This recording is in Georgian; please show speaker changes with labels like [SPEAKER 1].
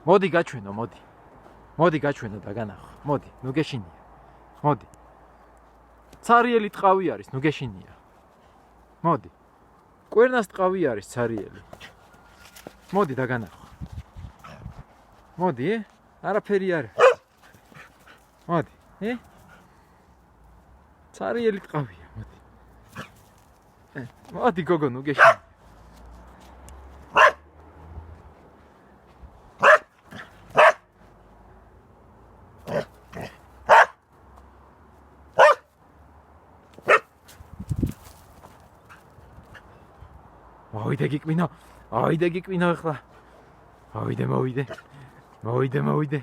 [SPEAKER 1] მოდი გაჩვენო, მოდი. მოდი გაჩვენო და განახო. მოდი, ნუ გეშინია. მოდი. ცარიელი ტყავი არის, ნუ გეშინია. მოდი. კვერნას ტყავი არის ცარიელი. მოდი და განახო. მოდი, არაფერი არ. მოდი, ცარიელი ტყავია, მოდი. მოდი გოგო, ნუ გეშინია. მოვიდე გიკვინო, ახლა. მოვიდე.